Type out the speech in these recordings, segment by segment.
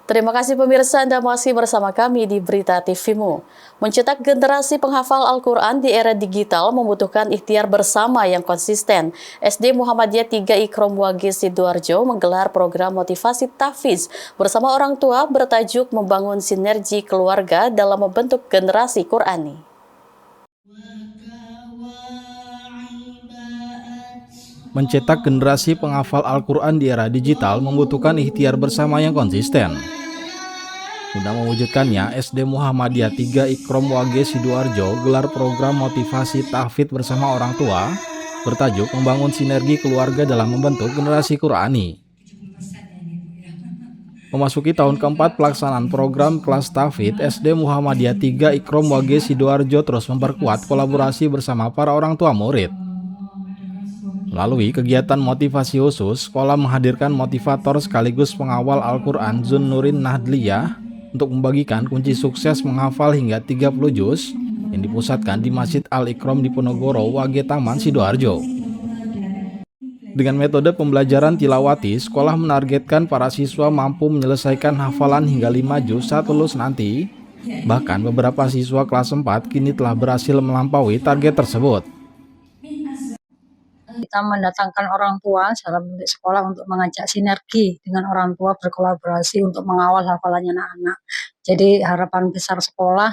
Terima kasih pemirsa, Anda masih bersama kami di Berita TV-mu. Mencetak generasi penghafal Al-Quran di era digital membutuhkan ikhtiar bersama yang konsisten. SD Muhammadiyah 3 Ikrom Wage Sidoarjo menggelar program motivasi tahfiz bersama orang tua bertajuk Membangun Sinergi Keluarga dalam Membentuk Generasi Qurani. Mencetak generasi penghafal Al-Quran di era digital membutuhkan ikhtiar bersama yang konsisten. Guna mewujudkannya, SD Muhammadiyah 3 Ikrom Wage Sidoarjo gelar program motivasi tahfidz bersama orang tua bertajuk Membangun Sinergi Keluarga dalam Membentuk Generasi Qurani. Memasuki tahun keempat pelaksanaan program kelas tahfidz, SD Muhammadiyah 3 Ikrom Wage Sidoarjo terus memperkuat kolaborasi bersama para orang tua murid. Melalui kegiatan motivasi khusus, sekolah menghadirkan motivator sekaligus pengawal Al-Quran Zunnurin Nahdliyah untuk membagikan kunci sukses menghafal hingga 30 juz yang dipusatkan di Masjid Al-Ikrom di Ponorogo, Wage Taman, Sidoarjo. Dengan metode pembelajaran tilawati, sekolah menargetkan para siswa mampu menyelesaikan hafalan hingga 5 juz saat lulus nanti. Bahkan beberapa siswa kelas 4 kini telah berhasil melampaui target tersebut. Kita mendatangkan orang tua dalam bentuk sekolah untuk mengajak sinergi dengan orang tua berkolaborasi untuk mengawal hafalannya anak-anak. Jadi harapan besar sekolah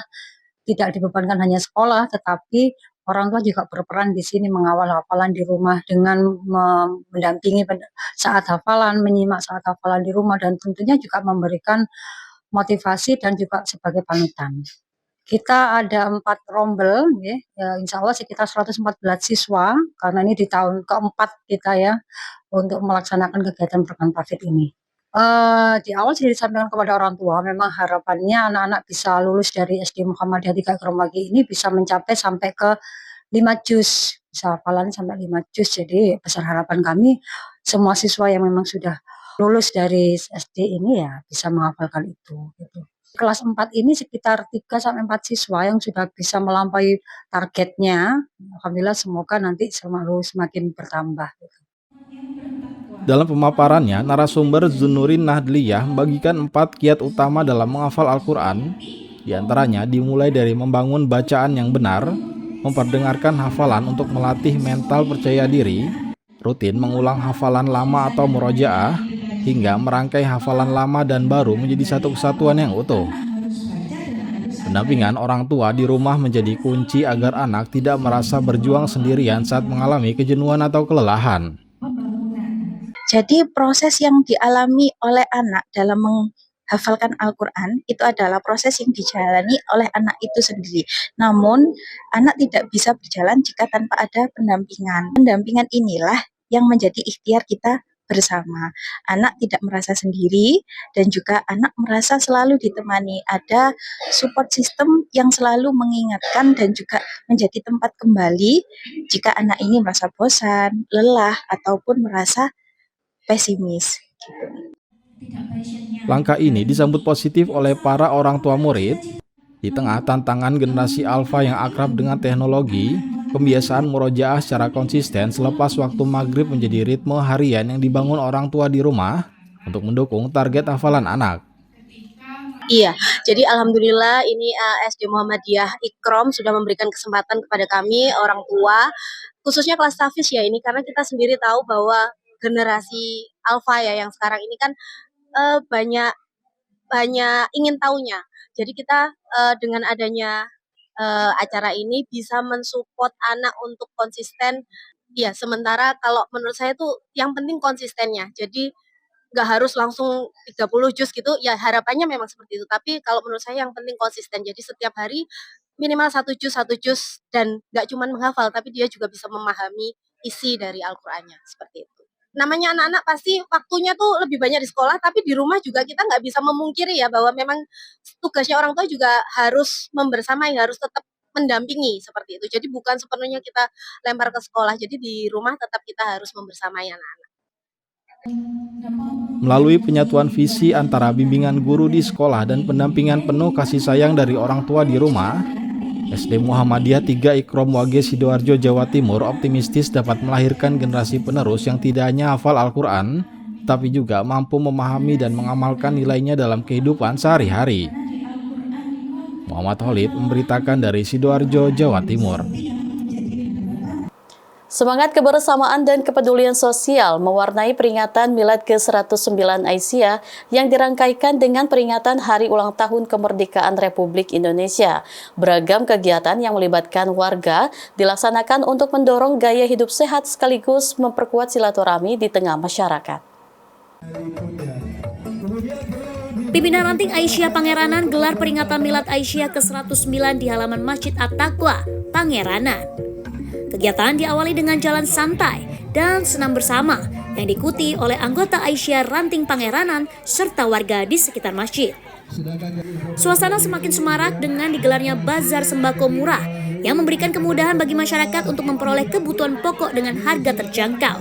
tidak dibebankan hanya sekolah, tetapi orang tua juga berperan di sini mengawal hafalan di rumah dengan mendampingi saat hafalan, menyimak saat hafalan di rumah, dan tentunya juga memberikan motivasi dan juga sebagai panutan. Kita ada 4 rombel, ya, insya Allah sekitar 114 siswa, karena ini di tahun keempat kita ya, untuk melaksanakan kegiatan program tahfidz ini. Di awal sudah disampaikan kepada orang tua, memang harapannya anak-anak bisa lulus dari SD Muhammadiyah 3 Ikrom Wage ini bisa mencapai sampai ke 5 juz, bisa hafalan sampai 5 juz. Jadi besar harapan kami, semua siswa yang memang sudah lulus dari SD ini ya bisa menghafalkan itu, gitu. Kelas 4 ini sekitar 3-4 siswa yang sudah bisa melampaui targetnya. Alhamdulillah, semoga nanti semakin bertambah. Dalam pemaparannya, narasumber Zunnurin Nahdliyah membagikan 4 kiat utama dalam menghafal Al-Quran. Di antaranya dimulai dari membangun bacaan yang benar, memperdengarkan hafalan untuk melatih mental percaya diri, rutin mengulang hafalan lama atau murojaah, hingga merangkai hafalan lama dan baru menjadi satu kesatuan yang utuh. Pendampingan orang tua di rumah menjadi kunci agar anak tidak merasa berjuang sendirian saat mengalami kejenuhan atau kelelahan. Jadi proses yang dialami oleh anak dalam menghafalkan Al-Quran itu adalah proses yang dijalani oleh anak itu sendiri. Namun anak tidak bisa berjalan jika tanpa ada pendampingan. Pendampingan inilah yang menjadi ikhtiar kita bersama. Anak tidak merasa sendiri dan juga anak merasa selalu ditemani. Ada support system yang selalu mengingatkan dan juga menjadi tempat kembali jika anak ini merasa bosan, lelah, ataupun merasa pesimis. Langkah ini disambut positif oleh para orang tua murid. Di tengah tantangan generasi alfa yang akrab dengan teknologi, pembiasaan murojaah secara konsisten selepas waktu maghrib menjadi ritme harian yang dibangun orang tua di rumah untuk mendukung target hafalan anak. Iya, jadi alhamdulillah ini SD Muhammadiyah Ikrom sudah memberikan kesempatan kepada kami orang tua, khususnya kelas tahfiz ya ini, karena kita sendiri tahu bahwa generasi alfa ya yang sekarang ini kan banyak ingin tahunya. Jadi kita dengan adanya acara ini bisa mensupport anak untuk konsisten. Ya, sementara kalau menurut saya tuh yang penting konsistennya. Jadi nggak harus langsung 30 juz gitu, ya harapannya memang seperti itu. Tapi kalau menurut saya yang penting konsisten. Jadi setiap hari minimal 1 juz dan nggak cuma menghafal, tapi dia juga bisa memahami isi dari Al-Qur'annya, seperti itu. Namanya anak-anak pasti waktunya tuh lebih banyak di sekolah, tapi di rumah juga kita nggak bisa memungkiri ya bahwa memang tugasnya orang tua juga harus membersamai, harus tetap mendampingi seperti itu. Jadi bukan sepenuhnya kita lempar ke sekolah, jadi di rumah tetap kita harus membersamai anak-anak. Melalui penyatuan visi antara bimbingan guru di sekolah dan pendampingan penuh kasih sayang dari orang tua di rumah, SD Muhammadiyah 3 Ikrom Wage Sidoarjo, Jawa Timur optimistis dapat melahirkan generasi penerus yang tidak hanya hafal Al-Quran, tapi juga mampu memahami dan mengamalkan nilainya dalam kehidupan sehari-hari. Muhammad Khalid memberitakan dari Sidoarjo, Jawa Timur. Semangat kebersamaan dan kepedulian sosial mewarnai peringatan Milad ke-109 Aisyah yang dirangkaikan dengan peringatan Hari Ulang Tahun Kemerdekaan Republik Indonesia. Beragam kegiatan yang melibatkan warga dilaksanakan untuk mendorong gaya hidup sehat sekaligus memperkuat silaturahmi di tengah masyarakat. Pimpinan Ranting Aisyah Pangeranan gelar peringatan Milad Aisyah ke-109 di halaman Masjid At-Taqwa, Pangeranan. Kegiatan diawali dengan jalan santai dan senam bersama yang diikuti oleh anggota Aisyah Ranting Pangeranan serta warga di sekitar masjid. Suasana semakin semarak dengan digelarnya bazar sembako murah yang memberikan kemudahan bagi masyarakat untuk memperoleh kebutuhan pokok dengan harga terjangkau.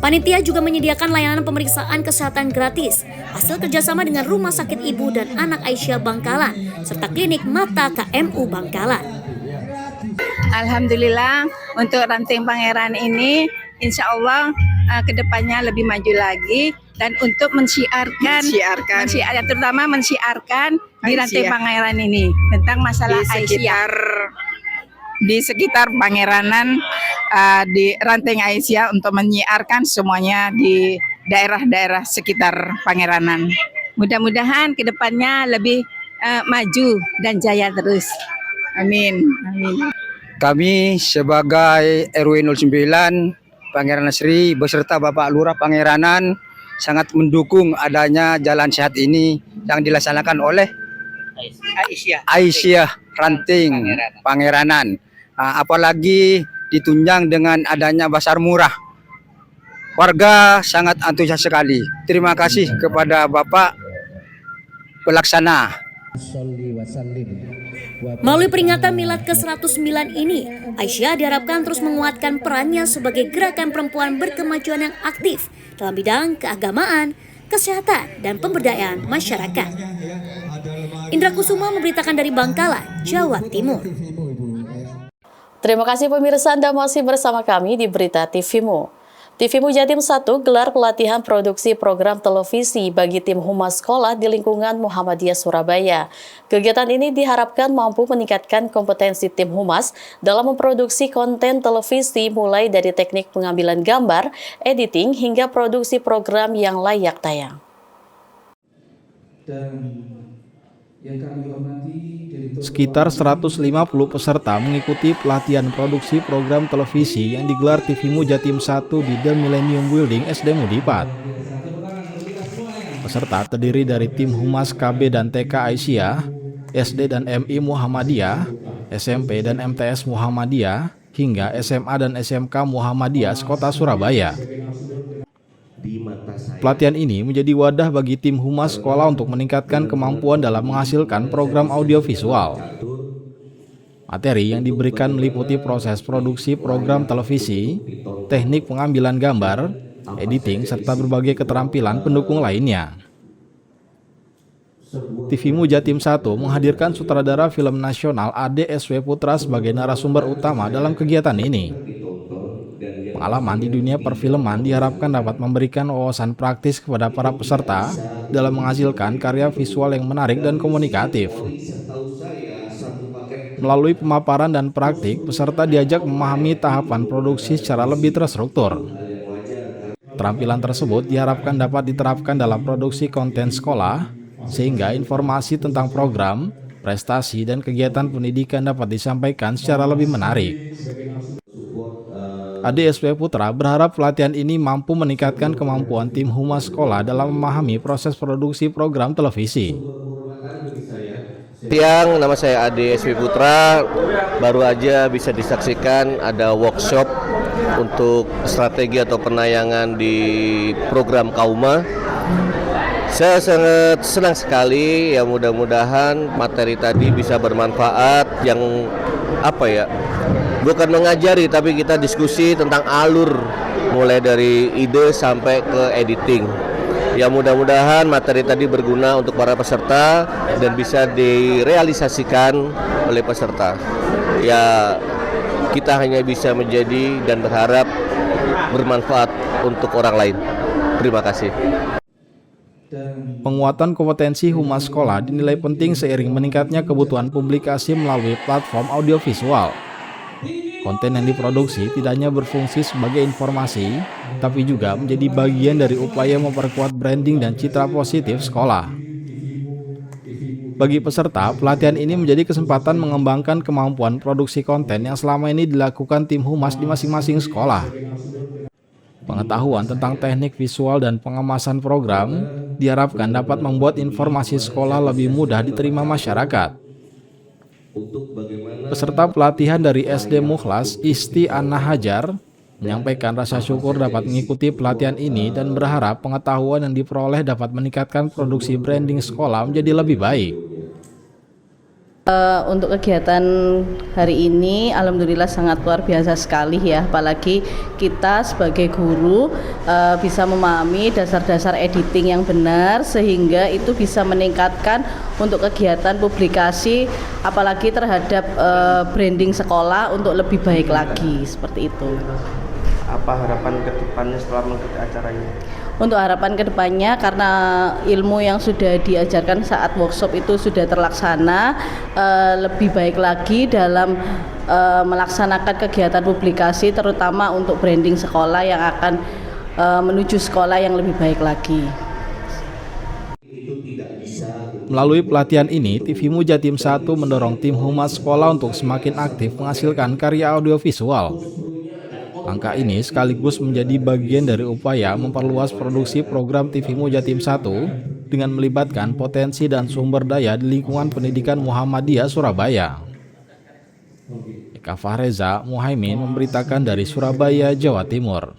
Panitia juga menyediakan layanan pemeriksaan kesehatan gratis hasil kerjasama dengan Rumah Sakit Ibu dan Anak Aisyah Bangkalan serta Klinik Mata KMU Bangkalan. Alhamdulillah untuk Ranting Pangeran ini insya Allah kedepannya lebih maju lagi dan untuk mensiarkan terutama mensiarkan di Ranting Pangeran ini tentang masalah Aisyah di sekitar Pangeranan, di Ranting Aisyah untuk menyiarkan semuanya di daerah-daerah sekitar Pangeranan. Mudah-mudahan kedepannya lebih maju dan jaya terus. Amin. Amin. Kami sebagai RW 09 Pangeranan Sri beserta Bapak Lurah Pangeranan sangat mendukung adanya jalan sehat ini yang dilaksanakan oleh Aisyah Ranting Pangeranan. Apalagi ditunjang dengan adanya pasar murah. Warga sangat antusias sekali. Terima kasih kepada Bapak pelaksana. Melalui peringatan Milad ke-109 ini, Aisyah diharapkan terus menguatkan perannya sebagai gerakan perempuan berkemajuan yang aktif dalam bidang keagamaan, kesehatan, dan pemberdayaan masyarakat. Indra Kusuma memberitakan dari Bangkalan, Jawa Timur. Terima kasih pemirsa, Anda masih bersama kami di Berita TVmu. TVmu Jatim 1 gelar pelatihan produksi program televisi bagi tim humas sekolah di lingkungan Muhammadiyah Surabaya. Kegiatan ini diharapkan mampu meningkatkan kompetensi tim humas dalam memproduksi konten televisi mulai dari teknik pengambilan gambar, editing, hingga produksi program yang layak tayang. Sekitar 150 peserta mengikuti pelatihan produksi program televisi yang digelar TVmu Jatim 1 di The Millennium Building SD Mudipat. Peserta terdiri dari tim Humas KB dan TK Aisyah, SD dan MI Muhammadiyah, SMP dan MTS Muhammadiyah, hingga SMA dan SMK Muhammadiyah Kota Surabaya. Pelatihan ini menjadi wadah bagi tim humas sekolah untuk meningkatkan kemampuan dalam menghasilkan program audiovisual. Materi yang diberikan meliputi proses produksi program televisi, teknik pengambilan gambar, editing, serta berbagai keterampilan pendukung lainnya. TVmu Jatim 1 menghadirkan sutradara film nasional Ade SW Putra sebagai narasumber utama dalam kegiatan ini. Pengalaman di dunia perfilman diharapkan dapat memberikan wawasan praktis kepada para peserta dalam menghasilkan karya visual yang menarik dan komunikatif. Melalui pemaparan dan praktik, peserta diajak memahami tahapan produksi secara lebih terstruktur. Keterampilan tersebut diharapkan dapat diterapkan dalam produksi konten sekolah, sehingga informasi tentang program, prestasi, dan kegiatan pendidikan dapat disampaikan secara lebih menarik. Ade SW Putra berharap pelatihan ini mampu meningkatkan kemampuan tim humas sekolah dalam memahami proses produksi program televisi. Siang, nama saya Ade SW Putra. Baru aja bisa disaksikan ada workshop untuk strategi atau penayangan di program Kauma. Saya sangat senang sekali, ya mudah-mudahan materi tadi bisa bermanfaat yang bukan mengajari tapi kita diskusi tentang alur mulai dari ide sampai ke editing. Ya mudah-mudahan materi tadi berguna untuk para peserta dan bisa direalisasikan oleh peserta. Ya kita hanya bisa menjadi dan berharap bermanfaat untuk orang lain. Terima kasih. Penguatan kompetensi humas sekolah dinilai penting seiring meningkatnya kebutuhan publikasi melalui platform audiovisual. Konten yang diproduksi tidak hanya berfungsi sebagai informasi, tapi juga menjadi bagian dari upaya memperkuat branding dan citra positif sekolah. Bagi peserta, pelatihan ini menjadi kesempatan mengembangkan kemampuan produksi konten yang selama ini dilakukan tim humas di masing-masing sekolah. Pengetahuan tentang teknik visual dan pengemasan program diharapkan dapat membuat informasi sekolah lebih mudah diterima masyarakat. Peserta pelatihan dari SD Mukhlas, Isti Anna Hajar, menyampaikan rasa syukur dapat mengikuti pelatihan ini dan berharap pengetahuan yang diperoleh dapat meningkatkan produksi branding sekolah menjadi lebih baik. Untuk kegiatan hari ini alhamdulillah sangat luar biasa sekali ya, apalagi kita sebagai guru bisa memahami dasar-dasar editing yang benar sehingga itu bisa meningkatkan untuk kegiatan publikasi apalagi terhadap branding sekolah untuk lebih baik lagi, seperti itu. Apa harapan ke depannya setelah mengikuti acara ini? Untuk harapan kedepannya, karena ilmu yang sudah diajarkan saat workshop itu sudah terlaksana, lebih baik lagi dalam melaksanakan kegiatan publikasi, terutama untuk branding sekolah yang akan menuju sekolah yang lebih baik lagi. Melalui pelatihan ini, TVMU Jatim 1 mendorong tim humas sekolah untuk semakin aktif menghasilkan karya audiovisual. Angka ini sekaligus menjadi bagian dari upaya memperluas produksi program TVMU Jatim 1 dengan melibatkan potensi dan sumber daya di lingkungan pendidikan Muhammadiyah Surabaya. Eka Fahreza Muhaimin memberitakan dari Surabaya, Jawa Timur.